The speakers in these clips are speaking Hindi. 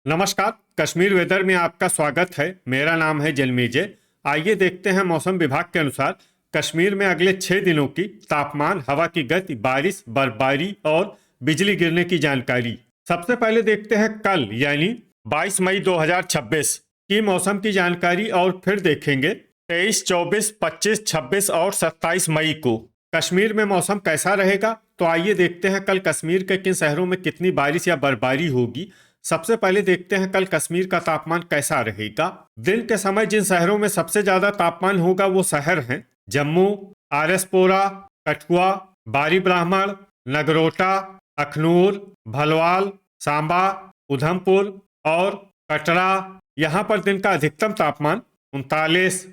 नमस्कार। कश्मीर वेदर में आपका स्वागत है। मेरा नाम है जलमेजय। आइए देखते हैं मौसम विभाग के अनुसार कश्मीर में अगले 6 दिनों की तापमान, हवा की गति, बारिश, बर्फबारी और बिजली गिरने की जानकारी। सबसे पहले देखते हैं कल यानी 22 मई 2026 की मौसम की जानकारी और फिर देखेंगे 23, 24, 25, 26 और 27 मई को कश्मीर में मौसम कैसा रहेगा। तो आइए देखते हैं कल कश्मीर के किन शहरों में कितनी बारिश या बर्फबारी होगी। सबसे पहले देखते हैं कल कश्मीर का तापमान कैसा रहेगा। दिन के समय जिन शहरों में सबसे ज्यादा तापमान होगा वो शहर हैं जम्मू, आरएसपोरा, कठुआ, बारी ब्राह्मण, नगरोटा, अखनूर, भलवाल, सांबा, उधमपुर और कटरा। यहाँ पर दिन का अधिकतम तापमान 39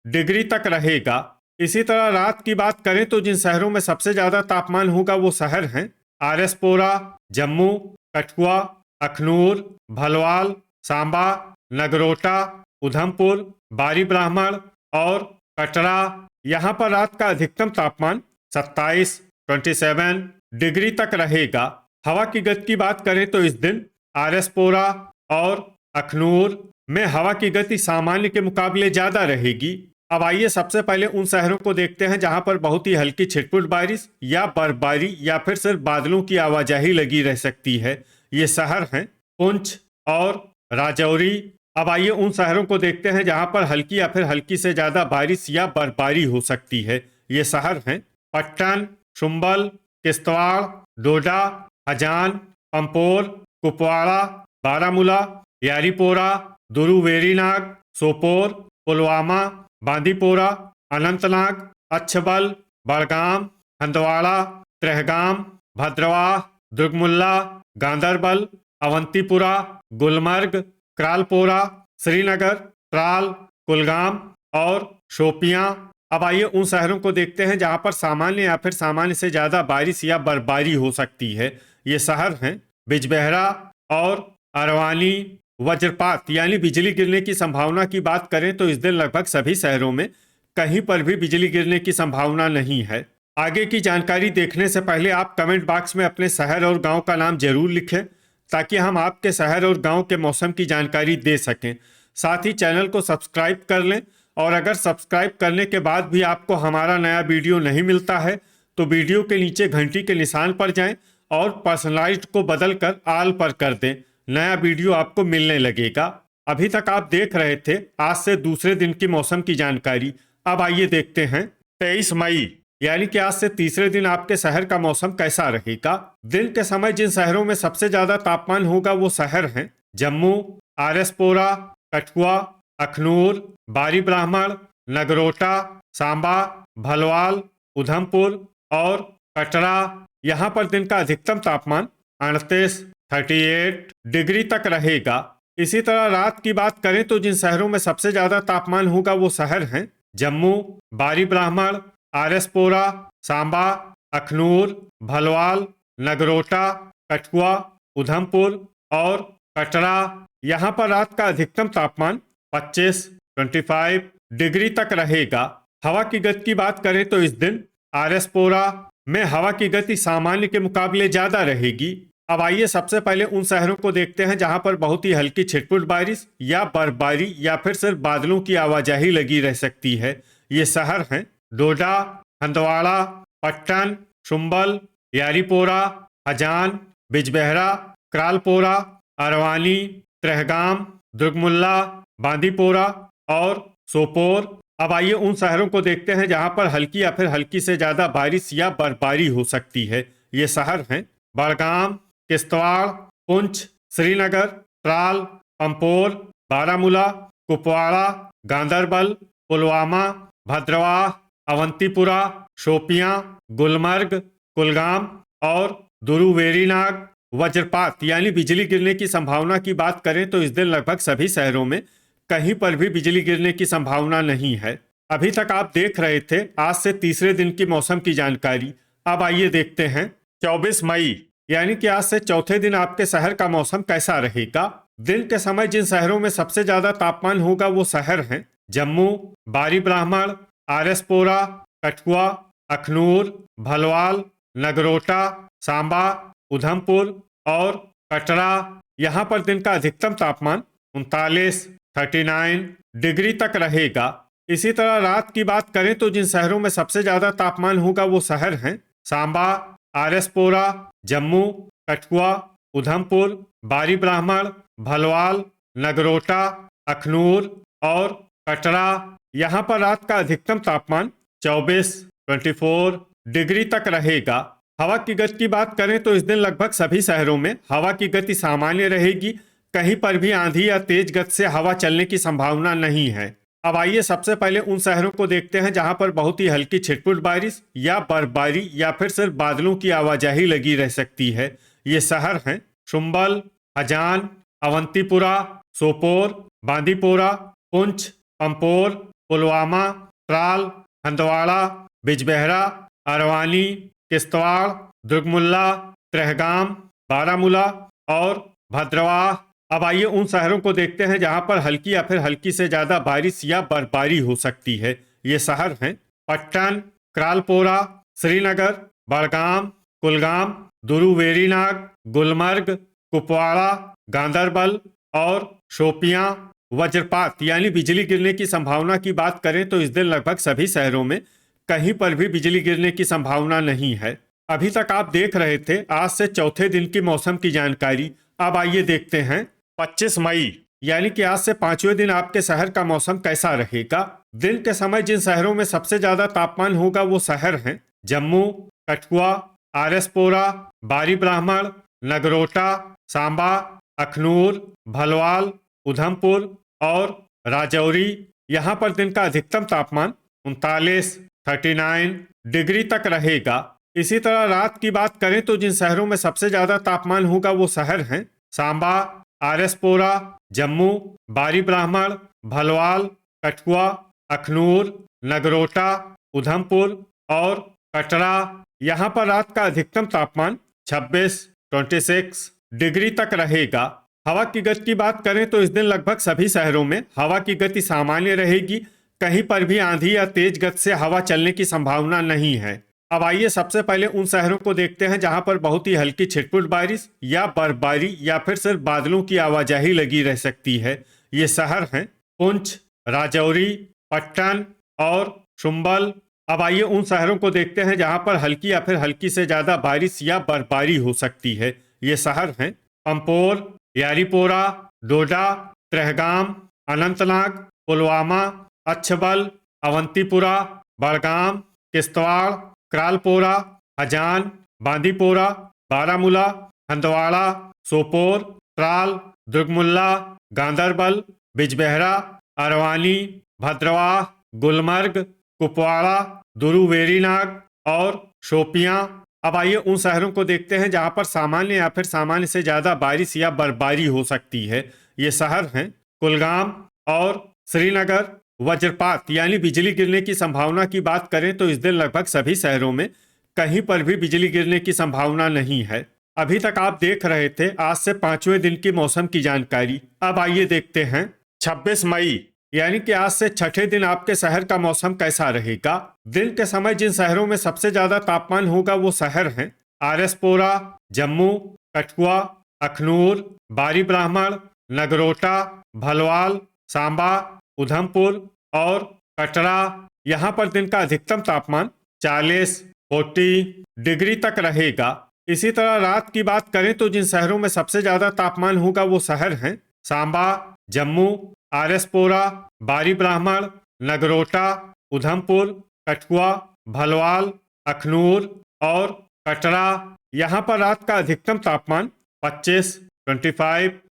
डिग्री तक रहेगा। इसी तरह रात की बात करें तो जिन शहरों में सबसे ज्यादा तापमान होगा वो शहर हैं आरएसपोरा, जम्मू, कठुआ, अखनूर, भलवाल, सांबा, नगरोटा, उधमपुर, बारी ब्राह्मण और कटरा। यहाँ पर रात का अधिकतम तापमान 27 डिग्री तक रहेगा। हवा की गति की बात करें तो इस दिन आरएसपोरा और अखनूर में हवा की गति सामान्य के मुकाबले ज्यादा रहेगी। अब आइए सबसे पहले उन शहरों को देखते हैं जहां पर बहुत ही हल्की छिटपुट बारिश या बर्फबारी या फिर सिर्फ बादलों की आवाजाही लगी रह सकती है। ये शहर हैं पुंछ और राजौरी। अब आइए उन शहरों को देखते हैं जहां पर हल्की या फिर हल्की से ज्यादा बारिश या बर्फबारी हो सकती है। ये शहर हैं पट्टन, शुम्बल, किश्तवाड़, डोडा, हजान, पंपोर, कुपवाड़ा, बारामूला, यारीपोरा, दुरू वेरीनाग, सोपोर, पुलवामा, बांदीपोरा, अनंतनाग, अच्छबल, बड़गाम, हंदवाड़ा, त्रेहगाम, भद्रवाह, दुर्गमुल्ला, गांदरबल, अवंतीपुरा, गुलमर्ग, क्रालपोरा, श्रीनगर, त्राल, कुलगाम और शोपियां। अब आइए उन शहरों को देखते हैं जहां पर सामान्य या फिर सामान्य से ज्यादा बारिश या बर्फबारी हो सकती है। ये शहर हैं बिजबेहरा और अरवानी। वज्रपात यानी बिजली गिरने की संभावना की बात करें तो इस दिन लगभग सभी शहरों में कहीं पर भी बिजली गिरने की संभावना नहीं है। आगे की जानकारी देखने से पहले आप कमेंट बॉक्स में अपने शहर और गांव का नाम जरूर लिखें ताकि हम आपके शहर और गांव के मौसम की जानकारी दे सकें। साथ ही चैनल को सब्सक्राइब कर लें और अगर सब्सक्राइब करने के बाद भी आपको हमारा नया वीडियो नहीं मिलता है तो वीडियो के नीचे घंटी के निशान पर जाएं और पर्सनलाइज्ड को बदलकर ऑल पर कर दें। नया वीडियो आपको मिलने लगेगा। अभी तक आप देख रहे थे आज से दूसरे दिन की मौसम की जानकारी। अब आइए देखते हैं 23 मई यानी कि आज से तीसरे दिन आपके शहर का मौसम कैसा रहेगा। दिन के समय जिन शहरों में सबसे ज्यादा तापमान होगा वो शहर हैं जम्मू, आरएसपोरा, कठुआ, अखनूर, बारी ब्राह्मण, नगरोटा, सांबा, भलवाल, उधमपुर और कटरा। यहाँ पर दिन का अधिकतम तापमान 38 डिग्री तक रहेगा। इसी तरह रात की बात करें तो जिन शहरों में सबसे ज्यादा तापमान होगा वो शहर हैं जम्मू, बारी ब्राह्मण, आरएसपोरा, सांबा, अखनूर, भलवाल, नगरोटा, कठुआ, उधमपुर और कटरा। यहाँ पर रात का अधिकतम तापमान 25 डिग्री तक रहेगा। हवा की गति की बात करें तो इस दिन आरएसपोरा में हवा की गति सामान्य के मुकाबले ज्यादा रहेगी। अब आइए सबसे पहले उन शहरों को देखते हैं जहां पर बहुत ही हल्की छिटपुट बारिश या बर्फबारी या फिर सिर्फ बादलों की आवाजाही लगी रह सकती है। ये शहर हैं डोडा, हंदवाड़ा, पट्टन, शुम्बल, यारीपोरा, हजान, बिजबेहरा, क्रालपोरा, अरवानी, त्रेहगाम, दुर्गमुल्ला, बांदीपोरा और सोपोर। अब आइए उन शहरों को देखते हैं जहां पर हल्की या फिर हल्की से ज्यादा बारिश या बर्फबारी हो सकती है। ये शहर हैं बड़गाम, किश्तवाड़, पुंछ, श्रीनगर, त्राल, पंपोर, बारामूला, कुपवाड़ा, गांदरबल, पुलवामा, भद्रवाह, अवंतीपुरा, शोपियां, गुलमर्ग, कुलगाम और दुरू वेरीनाग। वज्रपात यानी बिजली गिरने की संभावना की बात करें तो इस दिन लगभग सभी शहरों में कहीं पर भी बिजली गिरने की संभावना नहीं है। अभी तक आप देख रहे थे आज से तीसरे दिन की मौसम की जानकारी। अब आइए देखते हैं 24 मई यानी कि आज से चौथे दिन आपके शहर का मौसम कैसा रहेगा। दिन के समय जिन शहरों में सबसे ज्यादा तापमान होगा वो शहर हैं जम्मू, बारी ब्राह्मण, आरएसपोरा, कठुआ, अखनूर, भलवाल, नगरोटा, सांबा, उधमपुर और कटरा। यहाँ पर दिन का अधिकतम तापमान 39 डिग्री तक रहेगा। इसी तरह रात की बात करें तो जिन शहरों में सबसे ज्यादा तापमान होगा वो शहर हैं सांबा, आरएसपोरा, जम्मू, कठुआ, उधमपुर, बारी ब्राह्मण, भलवाल, नगरोटा, अखनूर और कटरा। यहाँ पर रात का अधिकतम तापमान 24 डिग्री तक रहेगा। हवा की गति की बात करें तो इस दिन लगभग सभी शहरों में हवा की गति सामान्य रहेगी। कहीं पर भी आंधी या तेज गति से हवा चलने की संभावना नहीं है। अब आइए सबसे पहले उन शहरों को देखते हैं जहां पर बहुत ही हल्की छिटपुट बारिश या बर्फबारी या फिर सिर्फ बादलों की आवाजाही लगी रह सकती है। ये शहर हैं चुंबल, हजान, अवंतीपुरा, सोपोर, बांदीपोरा, पुंछ, पंपोर, पुलवामा, त्राल, हंदवाड़ा, बिजबेहरा, अरवानी, किश्तवाड़, दुर्गमुल्ला, त्रेहगाम, बारामूला और भद्रवाह। अब आइए उन शहरों को देखते हैं जहां पर हल्की या फिर हल्की से ज्यादा बारिश या बर्फबारी हो सकती है। ये शहर हैं पट्टन, क्रालपोरा, श्रीनगर, बड़गाम, कुलगाम, दुरुवेरीनाग, गुलमर्ग, कुपवाड़ा, गांदरबल और शोपियां। वज्रपात यानी बिजली गिरने की संभावना की बात करें तो इस दिन लगभग सभी शहरों में कहीं पर भी बिजली गिरने की संभावना नहीं है। अभी तक आप देख रहे थे आज से चौथे दिन की मौसम की जानकारी। अब आइए देखते हैं 25 मई यानी कि आज से पांचवें दिन आपके शहर का मौसम कैसा रहेगा। दिन के समय जिन शहरों में सबसे ज्यादा तापमान होगा वो शहर हैं जम्मू, कठुआ, आरएसपोरा, बारी ब्राह्मण, नगरोटा, सांबा, अखनूर, भलवाल, उधमपुर और राजौरी। यहाँ पर दिन का अधिकतम तापमान 39 डिग्री तक रहेगा। इसी तरह रात की बात करें तो जिन शहरों में सबसे ज्यादा तापमान होगा वो शहर हैं सांबा, आरएसपोरा, जम्मू, बारी ब्राह्मण, भलवाल, कठुआ, अखनूर, नगरोटा, उधमपुर और कटरा। यहाँ पर रात का अधिकतम तापमान 26 डिग्री तक रहेगा। हवा की गति की बात करें तो इस दिन लगभग सभी शहरों में हवा की गति सामान्य रहेगी। कहीं पर भी आंधी या तेज गति से हवा चलने की संभावना नहीं है। अब आइए सबसे पहले उन शहरों को देखते हैं जहां पर बहुत ही हल्की छिटपुट बारिश या बर्फबारी या फिर सिर्फ बादलों की आवाजाही लगी रह सकती है। ये शहर हैं पुंछ, राजौरी, पट्टन और चुंबल। अब आइए उन शहरों को देखते हैं जहां पर हल्की या फिर हल्की से ज्यादा बारिश या बर्फबारी हो सकती है। ये शहर हैं पंपोर, यारीपोरा, डोडा, त्रेहगाम, अनंतनाग, पुलवामा, अच्छबल, अवंतीपुरा, बड़गाम, किश्तवाड़, क्रालपोरा, हजान, बांदीपोरा, बारामूला, हंदवाड़ा, सोपोर, त्राल, दुर्गमुल्ला, गांदरबल, बिजबेहरा, अरवानी, भद्रवाह, गुलमर्ग, कुपवाड़ा, दुरुवेरीनाग और शोपियां। अब आइए उन शहरों को देखते हैं जहां पर सामान्य या फिर सामान्य से ज्यादा बारिश या बर्फबारी हो सकती है। ये शहर हैं कुलगाम और श्रीनगर। वज्रपात यानी बिजली गिरने की संभावना की बात करें तो इस दिन लगभग सभी शहरों में कहीं पर भी बिजली गिरने की संभावना नहीं है। अभी तक आप देख रहे थे आज से पांचवें दिन की मौसम की जानकारी। अब आइए देखते हैं 26 मई यानी कि आज से छठे दिन आपके शहर का मौसम कैसा रहेगा। दिन के समय जिन शहरों में सबसे ज्यादा तापमान होगा वो शहर हैं आरएसपोरा, जम्मू, कठुआ, अखनूर, बारी ब्राह्मण, नगरोटा, भलवाल, सांबा, उधमपुर और कटरा। यहाँ पर दिन का अधिकतम तापमान 40 डिग्री तक रहेगा। इसी तरह रात की बात करें तो जिन शहरों में सबसे ज्यादा तापमान होगा वो शहर हैं सांबा, जम्मू, आरएसपोरा, बारी ब्राह्मण, नगरोटा, उधमपुर, कठुआ, भलवाल, अखनूर और कटरा। यहाँ पर रात का अधिकतम तापमान 25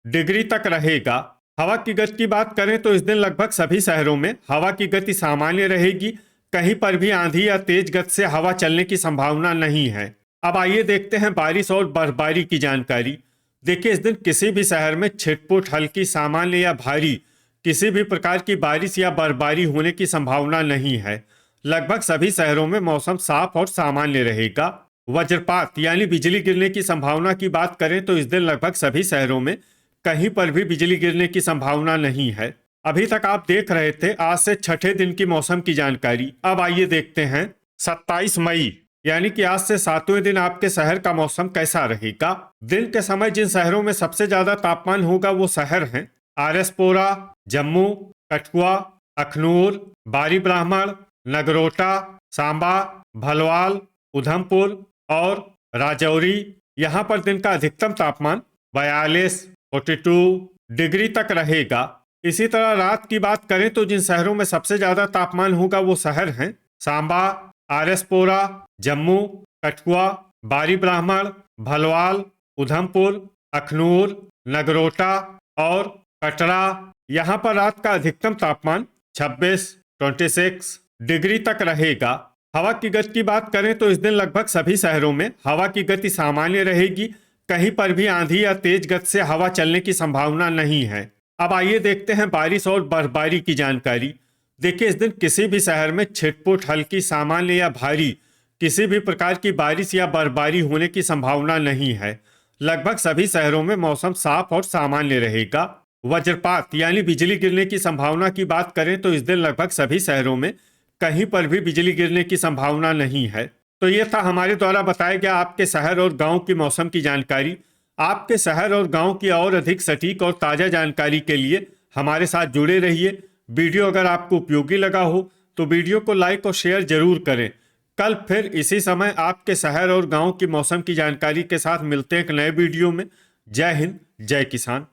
डिग्री तक रहेगा। हवा की गति की बात करें तो इस दिन लगभग सभी शहरों में हवा की गति सामान्य रहेगी। कहीं पर भी आंधी या तेज गति से हवा चलने की संभावना नहीं है। अब आइए देखते हैं बारिश और बर्फबारी की जानकारी। देखिए इस दिन किसी भी शहर में छिटपुट, हल्की, सामान्य या भारी किसी भी प्रकार की बारिश या बर्फबारी होने की संभावना नहीं है। लगभग सभी शहरों में मौसम साफ और सामान्य रहेगा। वज्रपात यानी बिजली गिरने की संभावना की बात करें तो इस दिन लगभग सभी शहरों में कहीं पर भी बिजली गिरने की संभावना नहीं है। अभी तक आप देख रहे थे आज से छठे दिन की मौसम की जानकारी। अब आइए देखते हैं 27 मई यानी कि आज से 7वें दिन आपके शहर का मौसम कैसा रहेगा। दिन के समय जिन शहरों में सबसे ज्यादा तापमान होगा वो शहर हैं आरएसपोरा, जम्मू, कठुआ, अखनूर, बारी ब्राह्मण, नगरोटा, सांबा, भलवाल, उधमपुर और राजौरी। यहाँ पर दिन का अधिकतम तापमान 42 डिग्री तक रहेगा। इसी तरह रात की बात करें तो जिन शहरों में सबसे ज्यादा तापमान होगा वो शहर हैं सांबा, आरएसपोरा, जम्मू, कठुआ, बारी ब्राह्मण, भलवाल, उधमपुर, अखनूर, नगरोटा और कटरा। यहाँ पर रात का अधिकतम तापमान 26 डिग्री तक रहेगा। हवा की गति की बात करें तो इस दिन लगभग सभी शहरों में हवा की गति सामान्य रहेगी। कहीं पर भी आंधी या तेज गति से हवा चलने की संभावना नहीं है। अब आइए देखते हैं बारिश और बर्फबारी की जानकारी। देखिए, इस दिन किसी भी शहर में छिटपुट, हल्की, सामान्य या भारी किसी भी प्रकार की बारिश या बर्फबारी होने की संभावना नहीं है। लगभग सभी शहरों में मौसम साफ और सामान्य रहेगा। वज्रपात यानी बिजली गिरने की संभावना की बात करें तो इस दिन लगभग सभी शहरों में कहीं पर भी बिजली गिरने की संभावना नहीं है। तो ये था हमारे द्वारा बताया गया आपके शहर और गांव की मौसम की जानकारी। आपके शहर और गांव की और अधिक सटीक और ताज़ा जानकारी के लिए हमारे साथ जुड़े रहिए। वीडियो अगर आपको उपयोगी लगा हो तो वीडियो को लाइक और शेयर जरूर करें। कल फिर इसी समय आपके शहर और गांव की मौसम की जानकारी के साथ मिलते हैं एक नए वीडियो में। जय हिंद, जय किसान।